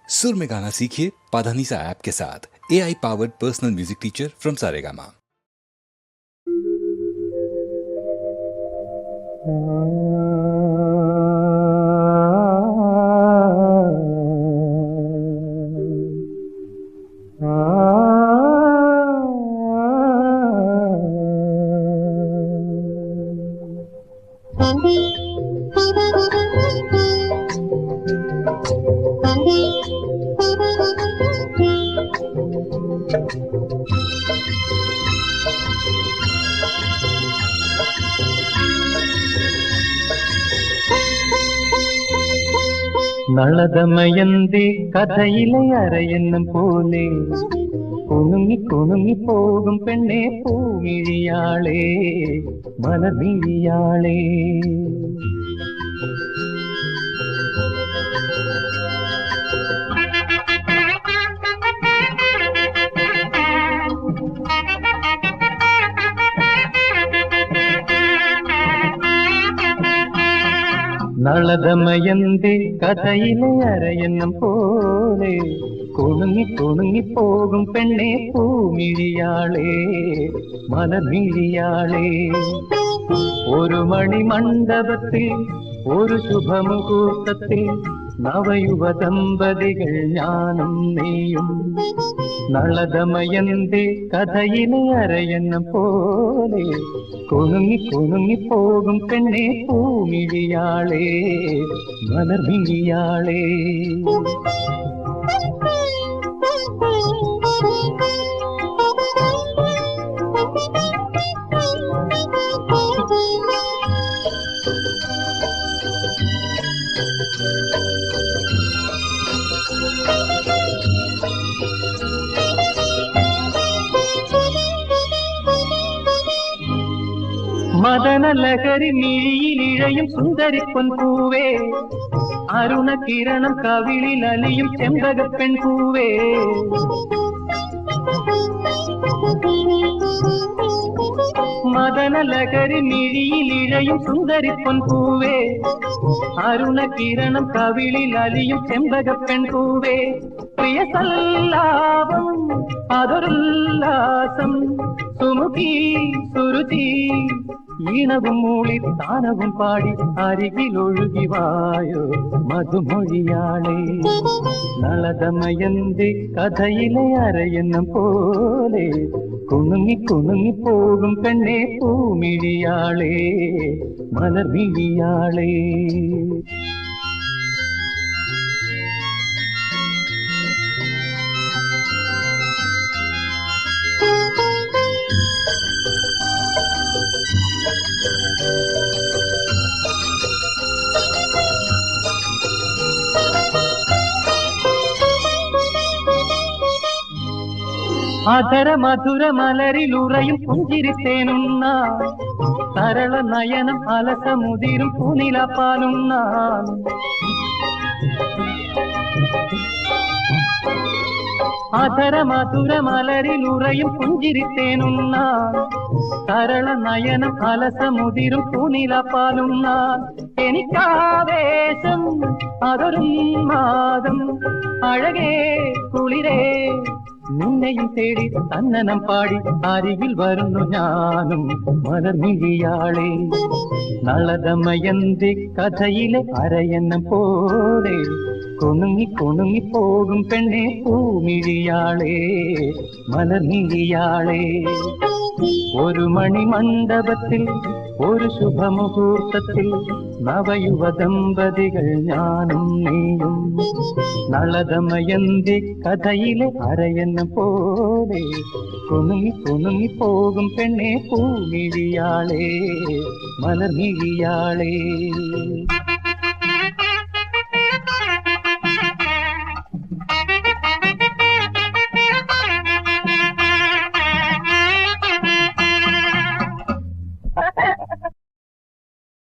सुर में गाना सीखिए पाधानीसा ऐप के साथ। AI powered personal music teacher from Saregama. Nala Damayanti കഥയിലെ അരയെന്നും പോലെ കുണുങ്ങി കുണുങ്ങി പോകും പെണ്ണെ പൂമിഴിയാളേ മലർമിഴിയാളേ. നളദമയന്തി കഥയിലെ അരയെന്നും പോലെ കുണുങ്ങി കുണുങ്ങി പോകും പെണ്ണെ പൂമിഴിയാളേ മലർമിഴിയാളേ. ഒരു മണിമണ്ഡപത്തിൽ ഒരു ശുഭമുഹൂർത്തത്തിൽ നവയുവ ദമ്പതികൾ ഞാനും നീയും. നളദമയന്തി കഥയിലെ അരയെന്നും പോലെ കുണുങ്ങി കുണുങ്ങി പോകും പെണ്ണെ പൂമിഴിയാളേ മലർമിഴിയാളേ. മദനലഹരി മിഴിയിലിഴയും സുന്ദരിപ്പൊൻ പൂവേ, അരുണകിരണം കവിളിൽ അലിയും ചെമ്പകപ്പെൺ പൂവേ. മദനലഹരി മിഴിയിലിഴയും സുന്ദരിപ്പൊൻ പൂവേ, അരുണകിരണം കവിളിൽ അലിയും ചെമ്പകപ്പെൺ പൂവേ. പ്രിയ സല്ലാപം അതൊരുല്ലാസം സുമുഖി സുരുചി ഈണവും മൂളി താനവും പാടി അരികിലൊഴുകി വായോ മധുമൊഴിയാളേ. നളദമയന്തി കഥയിലെ അരയെന്നും പോലെ കുണുങ്ങി കുണുങ്ങി പോകും പെണ്ണെ പൂമിഴിയാളേ മലർമിഴിയാളേ. അധര മധുര മലരിലുറയും പുഞ്ചിരിത്തേനുന്ന സരള നയനം അലസമുതിരും പൂനിലപ്പാലുന്ന. അധര മധുര മലരിലുറയും പുഞ്ചിരിത്തേനുന്ന സരള നയനം അലസമുതിരും പൂനിലപ്പാലുന്ന. എനിക്കാവേശം അതൊരുന്മാദം അഴകേ കുളിരേ നിന്നെയും തേടി തന്നനം പാടി അരികിൽ വരുന്നു ഞാനും മലർമിഴിയാളേ. നളദമയന്തി കഥയിലെ അരയെന്നും പോലെ കുണുങ്ങി കുണുങ്ങി പോകും പെണ്ണെ പൂമിഴിയാളേ മലർമിഴിയാളേ. ഒരു മണിമണ്ഡപത്തിൽ ഒരു ശുഭമുഹൂർത്തത്തിൽ നവയുവ ദമ്പതികൾ ഞാനും നീയും. നളദമയന്തി കഥയിലെ അരയെന്നും പോലെ കുണുങ്ങി കുണുങ്ങി പോകും പെണ്ണെ പൂമിഴിയാളേ മലർമിഴിയാളേ.